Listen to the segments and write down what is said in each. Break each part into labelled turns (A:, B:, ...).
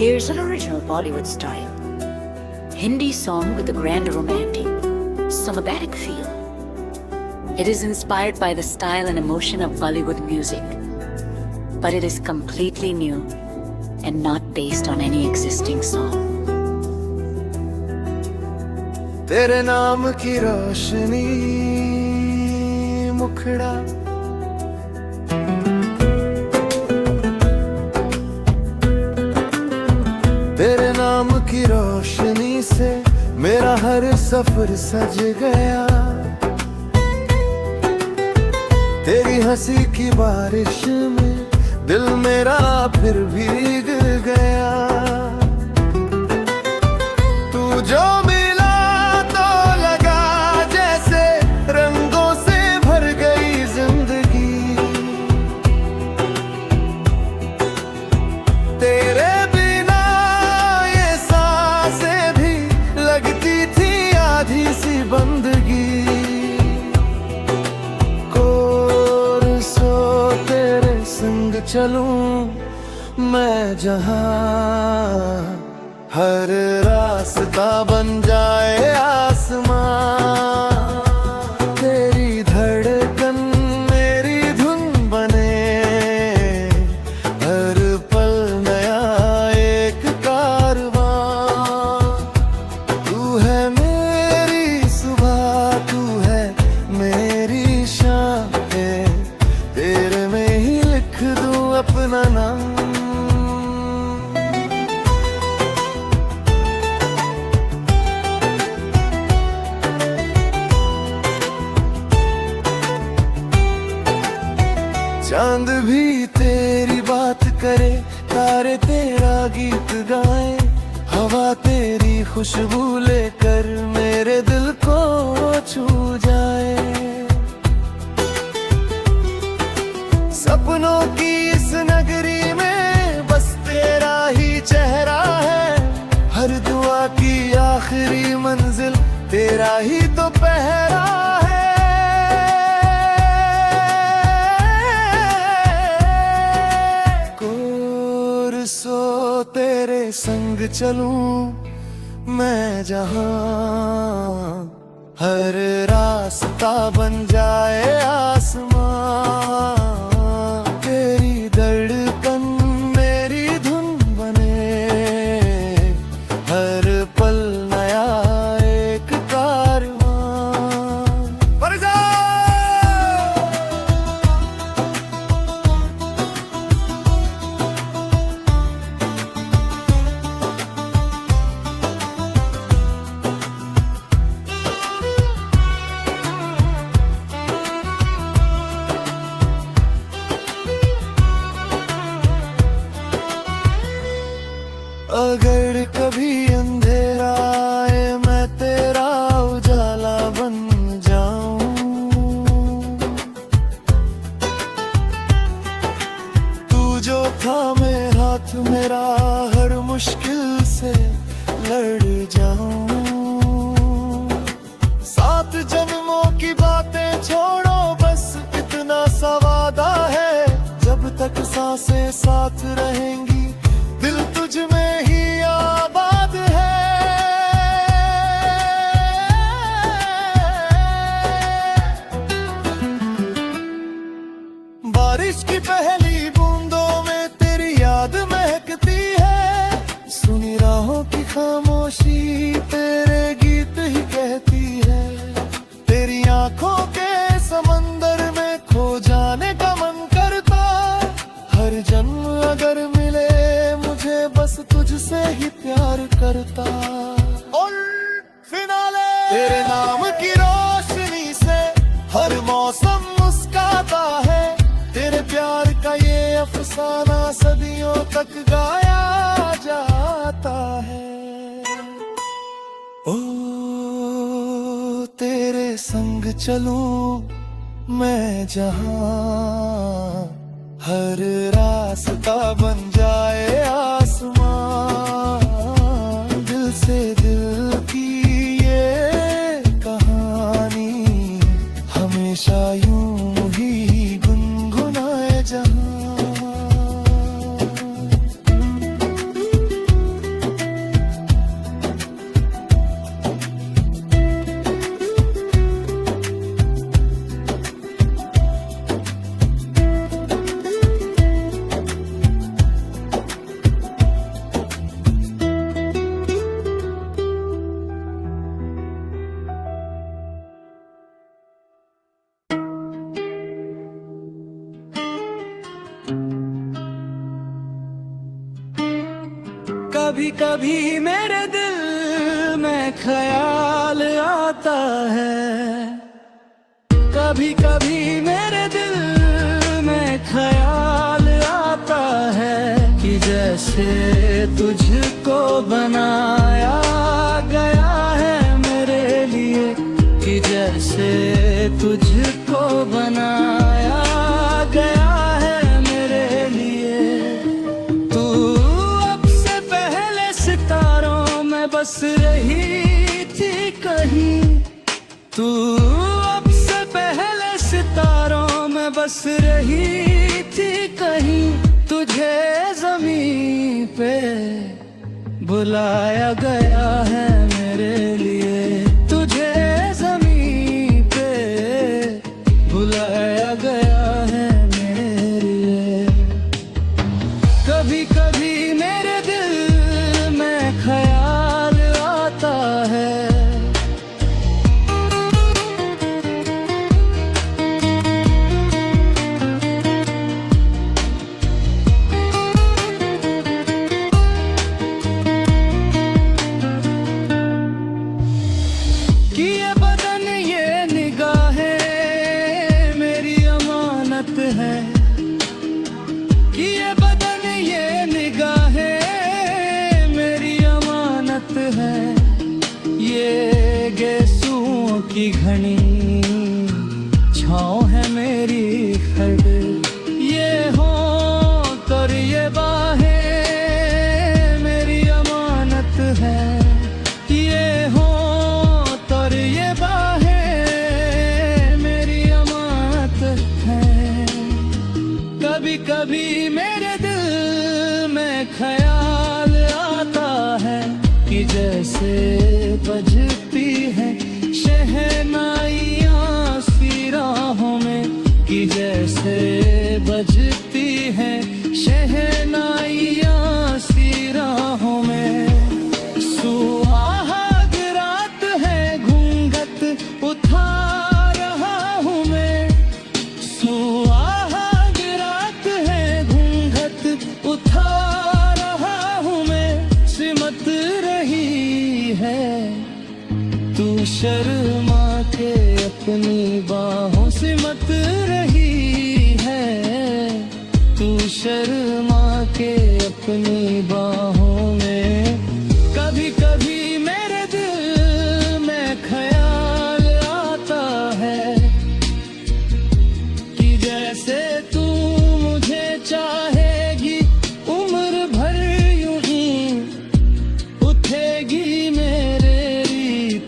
A: Here's an original Bollywood style Hindi song with a grand romantic, syllabic feel. It is inspired by the style and emotion of Bollywood music, but it is completely new and not based on any existing song.
B: तेरे नाम की रोशनी मुखड़ा तेरे नाम की रोशनी से मेरा हर सफर सज गया। तेरी हंसी की बारिश में दिल मेरा फिर भीग गया। तू जो मिला तो लगा जैसे रंगों से भर गई जिंदगी। तेरे बिना ये सांसें भी लगती थी आधी सी बंदगी। चलूं मैं जहां हर रास्ता बन जाए आसमां। तेरी धड़कन मेरी धुन बने हर पल नया एक कारवां। तू है मेरी सुबह तू है मेरी शाम तेरे में ही लिख दूं अपना नाम। चांद भी तेरी बात करे तारे तेरा गीत गाए। हवा तेरी खुशबू लेकर मेरे दिल को छू जाए। सपनों की इस नगरी में बस तेरा ही चेहरा है। हर दुआ की आखिरी मंजिल तेरा ही तो पहरा है। कोरसो तेरे संग चलूं मैं जहां हर रास्ता बन जाए आसमां। अगर कभी अंधेरा आए मैं तेरा उजाला बन जाऊं। तू जो थामे हाथ मेरा हर मुश्किल से लड़ जाऊं। 7 जन्मों की बातें छोड़ो बस इतना सा वादा है। जब तक सांसें साथ रहेंगी दिल तुझ में ही आबाद है। बारिश की पहली बूंदों में तेरी याद महकती है। सुनी राहों की खामोशी तेरे गीत ही कहती है। तेरी आंखों के समंदर में खो जाने का मन करता। हर जन्म अगर मिले मुझे बस तुझसे ही प्यार करता। और फिनाले तेरे नाम की रोशनी से हर मौसम मुस्काता है। तेरे प्यार का ये अफसाना सदियों तक गाया जाता है। ओ तेरे संग चलूं मैं जहां हर रास्ता बन जाए आसमां। दिल से दिल की ये कहानी हमेशा यूं ही गुनगुनाए जहां। कभी कभी मेरे दिल में ख्याल आता है, कभी कभी मेरे दिल में ख्याल आता है कि जैसे तुझको बनाया गया है मेरे लिए, कि जैसे तुझको बनाया गया है मेरे लिए। तू अब से पहले सितारों में बस रही थी कहीं, तू अब से पहले सितारों में बस रही थी कहीं, तुझे ज़मीन पे बुलाया गया है मेरे लिए, तुझे ज़मीन पे बुलाया गया है मेरे लिए। कभी कभी मेरे दिल में ख्याल आता है, कि ये बदन ये निगाहें मेरी अमानत है, कि ये बदन ये निगाहें मेरी अमानत है। ये गेसुओं की घनी छाँव है मेरी खड़, ये होंठ और ये बाहें मेरी अमानत है, ये होंठ और ये बाहें मेरी अमानत है। कभी कभी मेरे दिल में ख्याल आता है कि जैसे बजती है शहनाइयाँ सी राहों में, कि जैसे बजती है शहनाइयाँ सी राहों में। सुहाग रात है घूंघट उठा रहा हूँ मैं, सुहाग रात है घूंघट उठा रहा हूँ मैं। सिमट रही है तू शर्मा के अपनी बाहों, सिमट रही है तू शर्मा के अपनी बाहों में। कभी कभी मेरे दिल में ख्याल आता है कि जैसे तू मुझे चाहेगी उम्र भर यूं ही उठेगी मेरी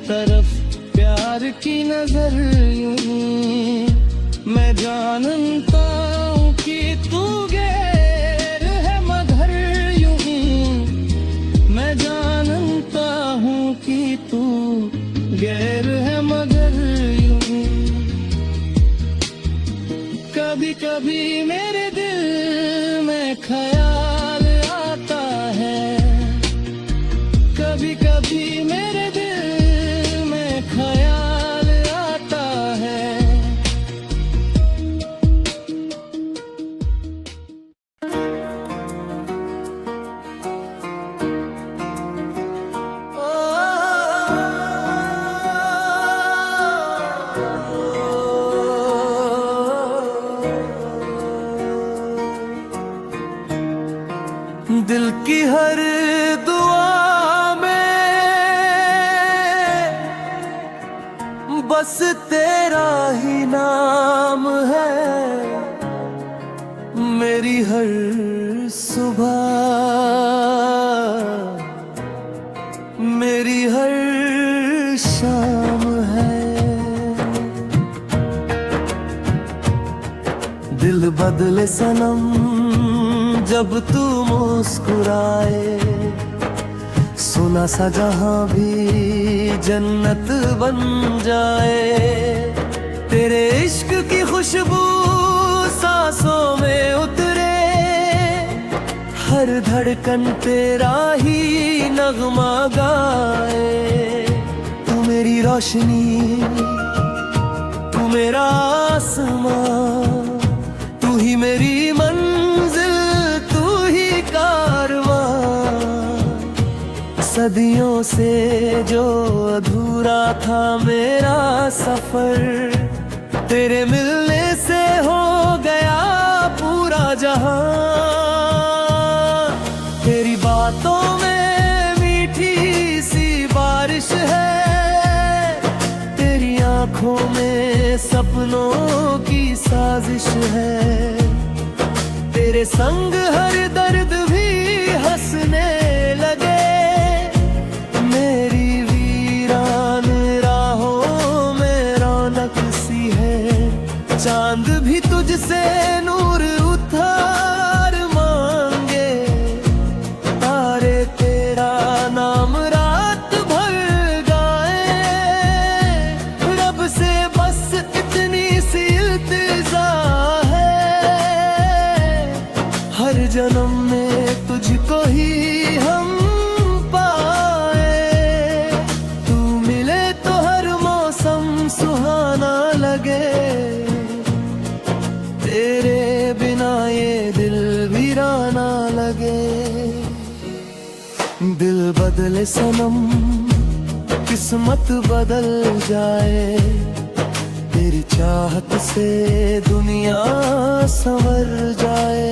B: तरफ प्यार की नजर यूं ही। मैं जानता हूँ कि तू गैर है मगर यूं ही, मैं जानता हूँ कि तू गैर है मगर यूं ही। कभी कभी मेरे दिल में ख्याल आता है, कभी कभी मेरे दिल में ख्याल आता है। दिल की हर दुआ में बस तेरा ही नाम है, मेरी हर सुबह मेरी हर शाम है। दिल बदले सनम जब तू मुस्कुराए, सुना सा जहां भी जन्नत बन जाए। तेरे इश्क की खुशबू सांसों में उतरे, हर धड़कन तेरा ही नगमा गाए। तू मेरी रोशनी, तू मेरा आसमां, तू ही मेरी मंजिल, तू ही कारवां। सदियों से जो अधूरा था मेरा सफर, तेरे मिलने से हो गया पूरा जहां। तेरी बातों में मीठी सी बारिश है, तेरी आंखों में सपनों की साजिश है। तेरे संग हर दर्द भी हंसने लगे, मेरी वीरान राहों में रौनक सी है। चांद भी तुझसे नूर उधार मांगे, तारे तेरा नाम रात भर गाए। रब से बस इतनी सी इल्तिजा है, हर जन्म में तुझको ही हम पाए। तू मिले तो हर मौसम सुहाना लगे, तेरे बिना ये दिल वीराना लगे। दिल बदले सनम, किस्मत बदल जाए, तेरी चाहत से दुनिया संवर जाए।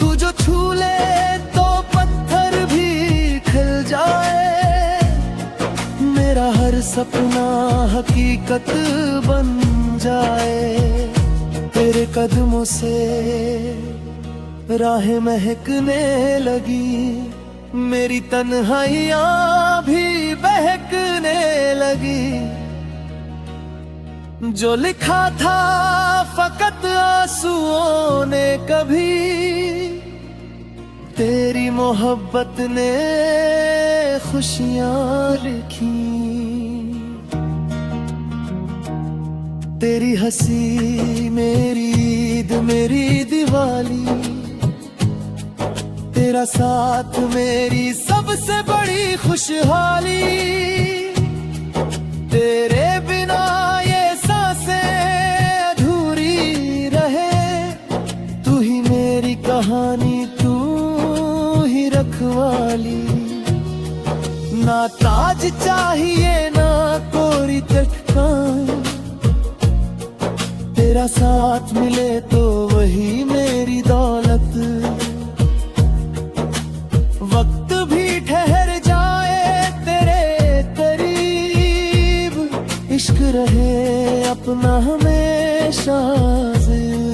B: तू जो छू ले तो पत्थर भी खिल जाए, मेरा हर सपना हकीकत बन जाए। तेरे कदमों से राहें महकने लगी, मेरी तन्हाइयाँ भी बहकने लगी। जो लिखा था फकत आंसुओं ने कभी, तेरी मोहब्बत ने खुशियाँ लिखी। तेरी हंसी मेरी ईद मेरी दिवाली, तेरा साथ मेरी सबसे बड़ी खुशहाली। तेरे बिना ये सांसें अधूरी रहे, तू ही मेरी कहानी तू ही रखवाली। ना ताज चाहिए ना कोई चटकान, तेरा साथ मिले तो वही मेरी दौलत। वक्त भी ठहर जाए तेरे करीब, इश्क रहे अपना हमेशा जिंदगी।